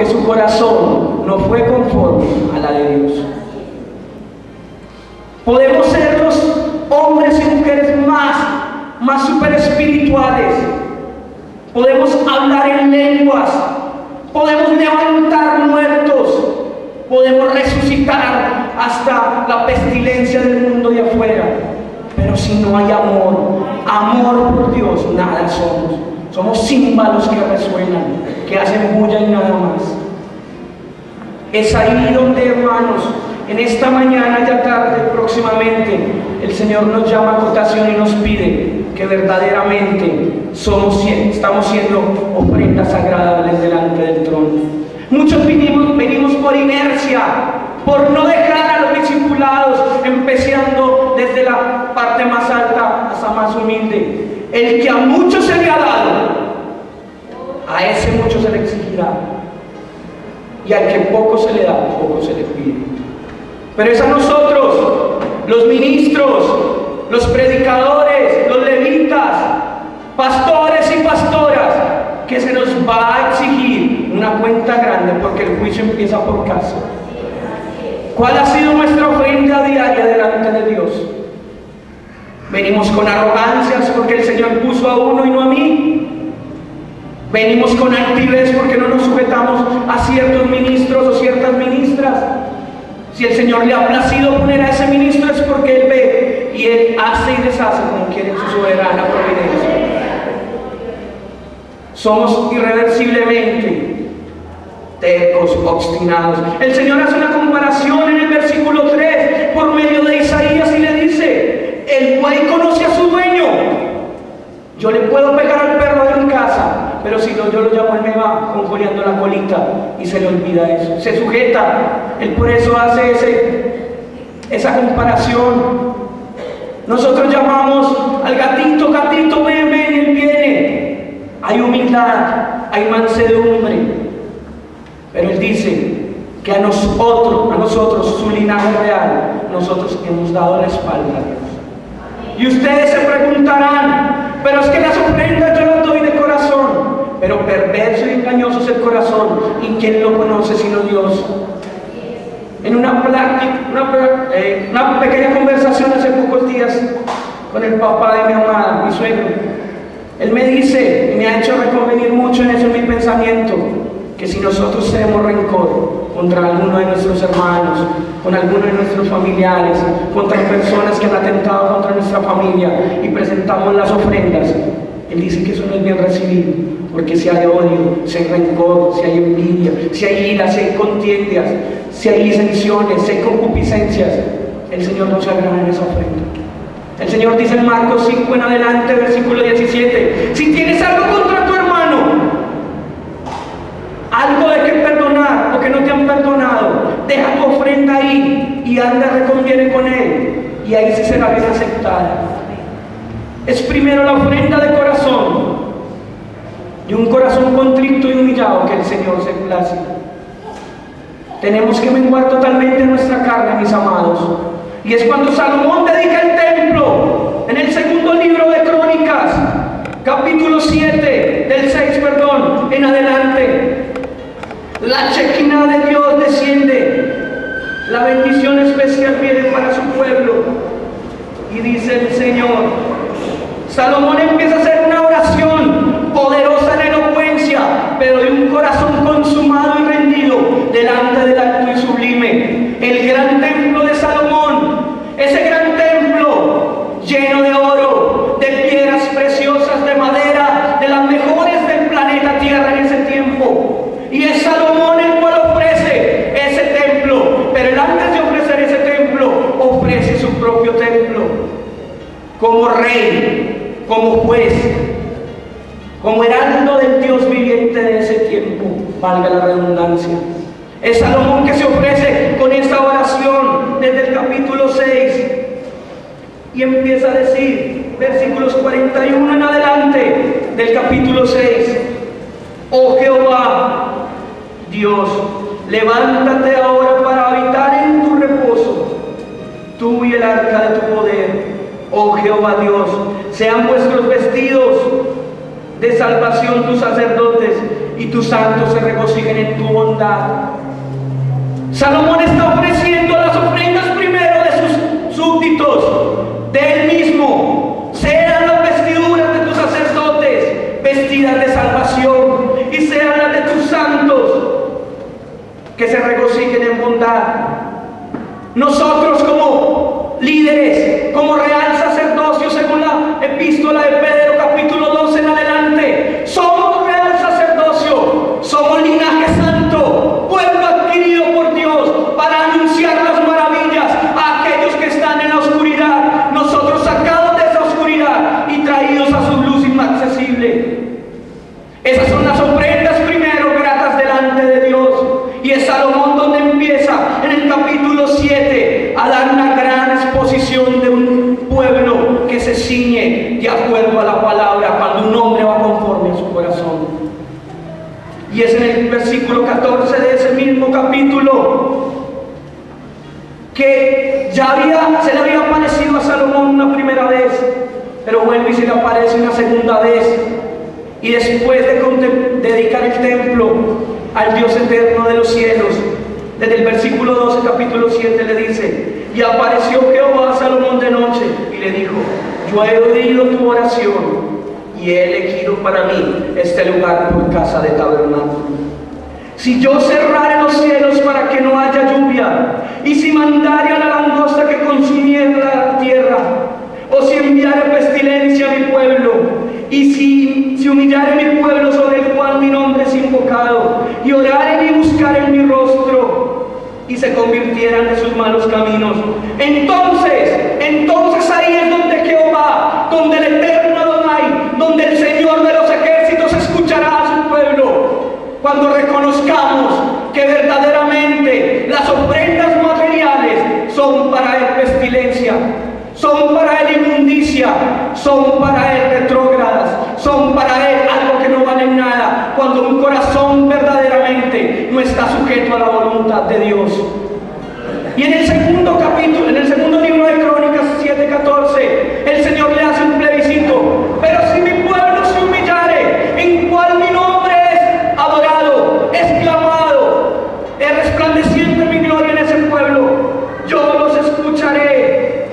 su corazón no fue conforme a la de Dios. Podemos ser los hombres y mujeres más super espirituales. Podemos hablar en lenguas, podemos levantar muertos, podemos resucitar hasta la pestilencia del mundo de afuera. Pero si no hay amor por Dios, nada somos. Somos címbalos que resuenan, que hacen bulla y nada más. Es ahí donde, hermanos, en esta mañana, ya tarde, próximamente, el Señor nos llama a votación y nos pide que verdaderamente estamos siendo ofrendas agradables delante del trono. Muchos venimos por inercia, por no dejar a los discipulados, empezando desde la parte más alta hasta más humilde. El que a muchos se le ha dado, a ese mucho se le exigirá. Y al que poco se le da, poco se le pide. Pero es a nosotros, los ministros, los predicadores, los levitas, pastores y pastoras, que se nos va a exigir una cuenta grande, porque el juicio empieza por casa. ¿Cuál ha sido nuestra ofrenda diaria delante de Dios? Venimos con arrogancias porque el Señor puso a uno y no a mí. Venimos con altivez porque no nos sujetamos a ciertos ministros o ciertas ministras. Si el Señor le ha placido poner a ese ministro, es porque Él ve y Él hace y deshace como quiere en su soberana providencia. Somos irreversiblemente tercos, obstinados. El Señor hace una comparación en el versículo 3 por medio de Isaías y le dice: el buey conoce a su dueño. Yo le puedo pegar al perro de mi casa, pero si no, yo lo llamo, él me va conjoneando la colita y se le olvida eso, se sujeta. Él por eso hace esa comparación. Nosotros llamamos al gatito: gatito, ven, ven, y él viene. Hay humildad, hay mansedumbre, pero él dice que a nosotros, su linaje real, nosotros hemos dado la espalda a Dios. Y ustedes se preguntarán: pero es que las ofrendas yo las doy de corazón. Pero perverso y engañoso es el corazón, y ¿quién lo conoce sino Dios? En una pequeña conversación hace pocos días con el papá de mi amada, mi suegro, él me dice, y me ha hecho reconvenir mucho en eso en mi pensamiento, que si nosotros tenemos rencor contra alguno de nuestros hermanos, con alguno de nuestros familiares, contra personas que han atentado contra nuestra familia, y presentamos las ofrendas, él dice que eso no es bien recibido, porque si hay odio, si hay rencor, si hay envidia, si hay ira, si hay contiendas, si hay disensiones, si hay concupiscencias, el Señor no se agrada en esa ofrenda. El Señor dice en Marcos 5 en adelante, versículo 17: si tienes algo contra tu hermano, algo de que perdonar o que no te han perdonado, deja tu ofrenda ahí y anda, reconviene con él, y ahí sí será bien aceptada. Es primero la ofrenda de corazón, y un corazón contrito y humillado, que el Señor se place. Tenemos que menguar totalmente nuestra carne, mis amados, y es cuando Salomón dedica el templo en el segundo libro de Crónicas, capítulo 7, del 6, en adelante. La Shekinah de Dios desciende, la bendición especial viene para su pueblo, y dice el Señor, Salomón empieza a hacer una oración poderosa en elocuencia, pero de un corazón consumado y rendido delante del alto y sublime. El gran templo de Salomón, ese gran templo lleno de oro, de piedras preciosas, de madera, de las mejores del planeta Tierra en ese tiempo. Y es Salomón el cual ofrece ese templo, pero él, antes de ofrecer ese templo, ofrece su propio templo como rey, como juez, como heraldo del Dios viviente de ese tiempo, valga la redundancia. Es Salomón que se ofrece con esta oración desde el capítulo 6 y empieza a decir, versículos 41 en adelante del capítulo 6: oh Jehová, Dios, levántate ahora para habitar en tu reposo, tú y el arca de tu poder. Oh Jehová Dios, sean vuestros vestidos de salvación tus sacerdotes, y tus santos se regocijen en tu bondad. Salomón está ofreciendo las ofrendas primero de sus súbditos, de él mismo. Sean las vestiduras de tus sacerdotes, vestidas de salvación, y sean las de tus santos, que se regocijen en bondad. Nosotros como líderes, como real sacerdocio, según la epístola de Pedro, capítulo 12 en adelante, somos real sacerdocio, somos linaje santo, pueblo adquirido por Dios para anunciar las maravillas a aquellos que están en la oscuridad, nosotros sacados de esa oscuridad y traídos a su luz inaccesible. Esas son las ofrendas primero gratas delante de Dios. Y es Salomón donde empieza en el capítulo 7 a dar una gran exposición de un pueblo que se ciñe de acuerdo a la palabra cuando un hombre va conforme a su corazón. Y es en el versículo 14 de ese mismo capítulo que se le había aparecido a Salomón una primera vez, pero vuelve y se le aparece una segunda vez. Y después de dedicar el templo al Dios eterno de los cielos, desde el versículo 12, capítulo 7, le dice: y apareció Jehová a Salomón de noche y le dijo: yo he oído tu oración y he elegido para mí este lugar por casa de tabernáculo. Si yo cerrare los cielos para que no haya lluvia, y si mandare a la langosta que consumiera la tierra, o si enviare pestilencia a mi pueblo, y si humillare mi pueblo sobre el cual mi nombre es invocado, y oraren y buscaren mi rostro, y se convirtieran de sus malos caminos, entonces ahí es donde Jehová, donde el eterno Adonai, donde el Señor de los ejércitos escuchará a su pueblo, cuando reconozcamos que verdaderamente las ofrendas materiales son para él pestilencia, son para él inmundicia, son para él retrógradas, son para él algo que no vale nada, cuando un corazón verdaderamente no está sujeto a la voluntad de Dios. Y en el segundo capítulo, en el segundo libro de Crónicas 7:14, el Señor le hace un plebiscito: pero si mi pueblo se humillare, en cual mi nombre es adorado, es clamado, es resplandeciente mi gloria en ese pueblo, yo los escucharé,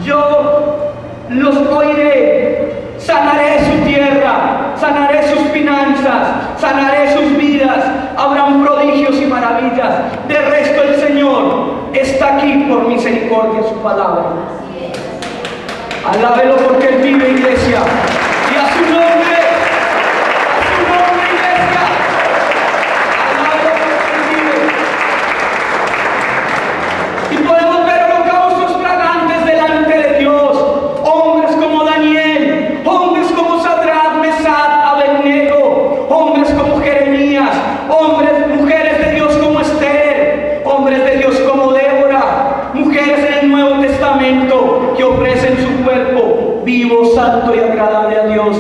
yo los oiré, sanaré su tierra, sanaré sus finanzas, sanaré sus vidas, habrán prodigios y maravillas. De resto el Señor está aquí por misericordia su palabra. Alábelo porque él vive, iglesia, y a su nombre, iglesia, alábelo porque él vive. Y podemos ver holocaustos fragantes delante de Dios, hombres como Daniel, hombres como Sadrach, Mesach, Abednego, hombres como Jeremías, mujeres de Dios como Esther, hombres de Dios como Débora, mujeres en el Nuevo Testamento que ofrecen su cuerpo vivo, santo y agradable a Dios.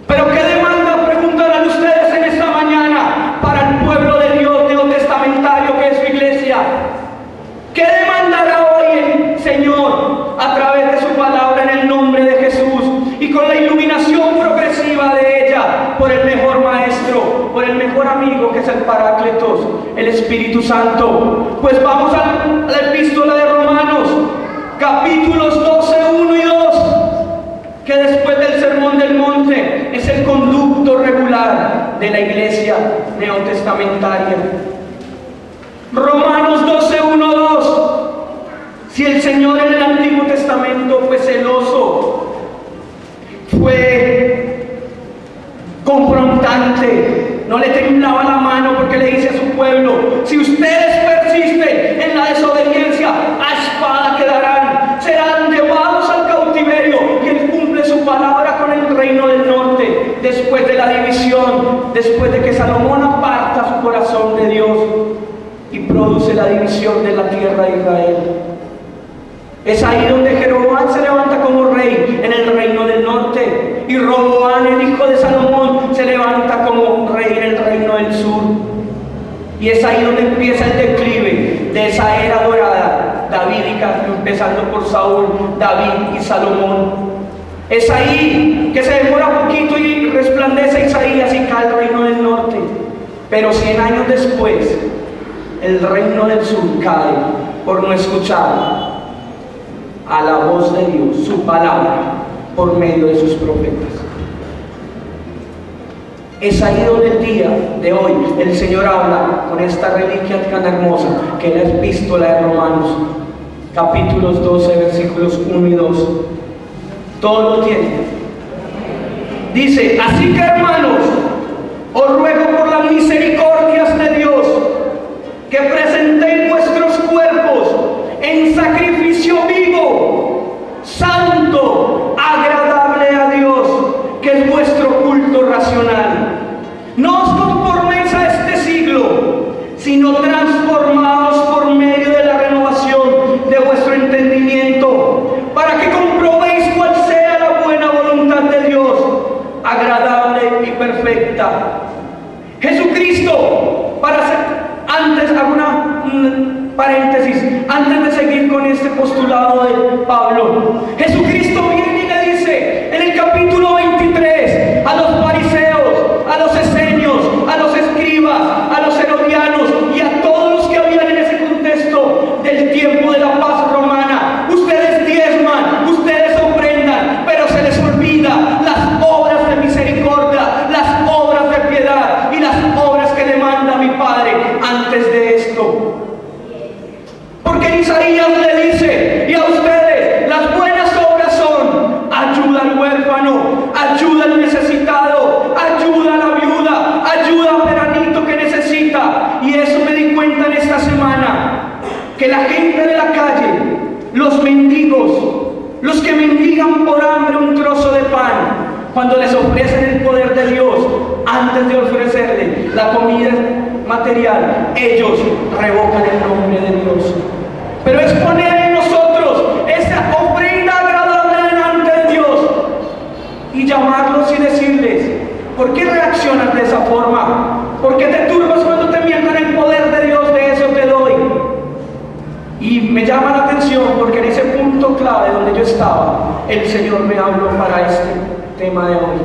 Pero ¿qué demanda, preguntarán ustedes en esta mañana, para el pueblo de Dios neotestamentario que es su iglesia? ¿Qué demandará hoy el Señor a través de su palabra en el nombre de Jesús y con la iluminación progresiva de ella por el mejor maestro, por el mejor amigo que es el Paráclitos, el Espíritu Santo? Pues vamos a la epístola de Romanos, capítulos 12, 1 y 2, que después del Sermón del Monte es el conducto regular de la iglesia neotestamentaria. Romanos 12, 1, 2. Si el Señor en el Antiguo Testamento fue celoso, fue confrontante, no le temblaba la mano porque le dice a su pueblo: si ustedes persisten en la desobediencia, a espada quedarán, serán llevados al cautiverio, y él cumple su palabra con el reino del norte, después de la división, después de que Salomón aparta su corazón de Dios y produce la división de la tierra de Israel. Es ahí donde Jeroboam se levanta como rey en el reino del norte, y Roboam, el hijo de Salomón, se levanta como rey en el reino del sur. Y es ahí donde empieza el declive de esa era dorada, davídica, empezando por Saúl, David y Salomón. Es ahí que se demora poquito y resplandece Isaías y cae el reino del norte. Pero 100 años después, el reino del sur cae por no escuchar a la voz de Dios, su palabra, por medio de sus profetas. Es ahí donde el día de hoy el Señor habla con esta reliquia tan hermosa que es la epístola de Romanos, capítulos 12, versículos 1 y 2. Todo lo tiene. Dice: así que, hermanos, os ruego por las misericordias de Dios que presentéis vuestros cuerpos en sacrificio vivo, santo, agradable a Dios, que es vuestro culto racional. No os conforméis a este siglo, sino transformaos por medio de la renovación de vuestro entendimiento, para que comprobéis cuál sea la buena voluntad de Dios, agradable y perfecta. Jesucristo, antes hago una paréntesis, antes de seguir con este postulado de Pablo, Jesucristo viene y le dice en el capítulo 23 a los fariseos, a los esenios, a los escribas, a los herodianos y a todos los que habían en ese contexto del tiempo de la paz romana: ustedes diezman, ustedes ofrendan, pero se les olvida las obras de misericordia, las obras de piedad y las obras que demanda mi Padre antes de esto. Porque Isaías le dice: y a ustedes las buenas obras son ayuda al huérfano, ayuda al necesitado, ayuda a la viuda, ayuda al veranito que necesita. Y eso me di cuenta en esta semana, que la gente de la calle, los mendigos, los que mendigan por hambre un trozo de pan, cuando les ofrecen el poder de Dios, antes de ofrecerle la comida material, ellos revocan el nombre de Dios. Pero es poner en nosotros esa ofrenda agradable delante de Dios y llamarlos y decirles: ¿por qué reaccionas de esa forma? ¿Por qué te turbas cuando te mientan el poder de Dios? De eso te doy. Y me llama la atención porque en ese punto clave donde yo estaba, el Señor me habló para este tema de hoy.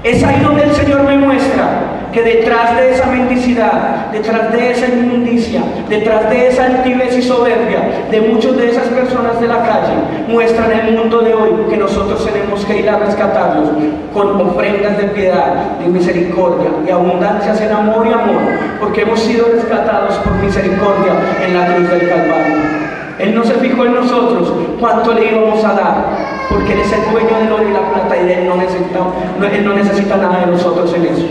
Es ahí donde el Señor me muestra que detrás de esa mendicidad, detrás de esa inmundicia, detrás de esa altivez y soberbia de muchas de esas personas de la calle, muestran el mundo de hoy que nosotros tenemos que ir a rescatarlos con ofrendas de piedad, de misericordia y abundancias en amor y amor, porque hemos sido rescatados por misericordia en la cruz del Calvario. Él no se fijó en nosotros cuánto le íbamos a dar, porque Él es el dueño del oro y la plata, y de Él no necesita nada de nosotros en eso,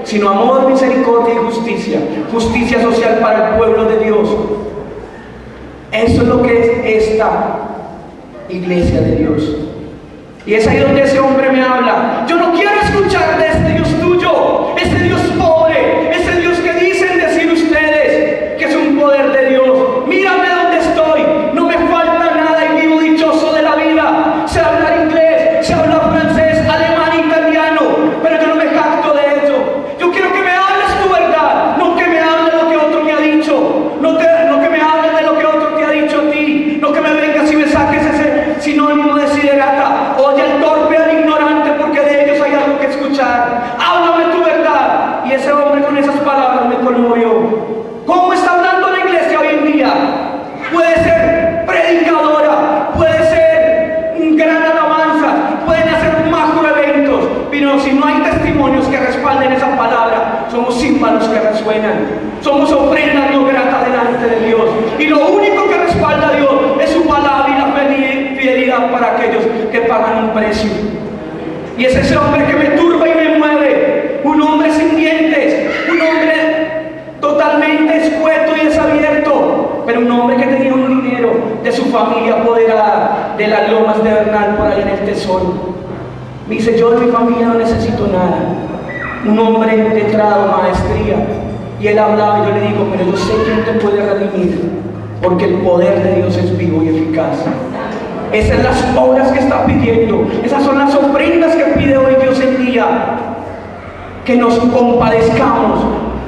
sino amor, misericordia y justicia, justicia social para el pueblo de Dios. Eso es lo que es esta iglesia de Dios. Y es ahí donde ese hombre me habla: yo no quiero escuchar de este Dios tuyo, ese Dios pobre, ese Dios que dicen decir ustedes que es un poder de Dios. Mírame donde estoy, no me falta nada y vivo dichoso de la vida. Sé hablar inglés, sé hablar francés, alemán, italiano, pero yo no me jacto de eso. Yo quiero que me hables tu verdad, no que me hables lo que otro me ha dicho, no que me hables de lo que otro te ha dicho a ti, no que me vengas y me saques ese sinónimo de siderata. Oye al torpe, al ignorante, porque de ellos hay algo que escuchar. Háblame tu verdad. Y ese hombre con esas palabras me conmovió. ¿Cómo está hablando la iglesia hoy en día? Puede ser predicadora, puede ser un gran alabanza, pueden hacer macro eventos, pero si no hay testimonios que respalden esa palabra, somos címbalos que resuenan, somos ofrendas no gratas delante de Dios. Y lo único que respalda a Dios es su palabra y la fidelidad para aquellos que pagan un precio. Y es ese hombre que me turba y me mueve, un hombre sin dientes, un hombre totalmente escueto y desabierto, pero un hombre que tenía un dinero de su familia apoderada de las lomas de Bernal por allá en el Tesoro. Me dice: yo de mi familia no necesito nada. Un hombre letrado, maestría. Y él hablaba y yo le digo: pero yo sé quién te puede redimir, porque el poder de Dios es vivo y eficaz. Esas son las obras que está pidiendo, esas son las ofrendas que pide hoy Dios en día. Que nos compadezcamos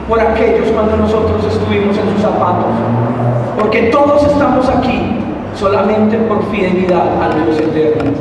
por aquellos cuando nosotros estuvimos en sus zapatos, porque todos estamos aquí solamente por fidelidad al Dios eterno.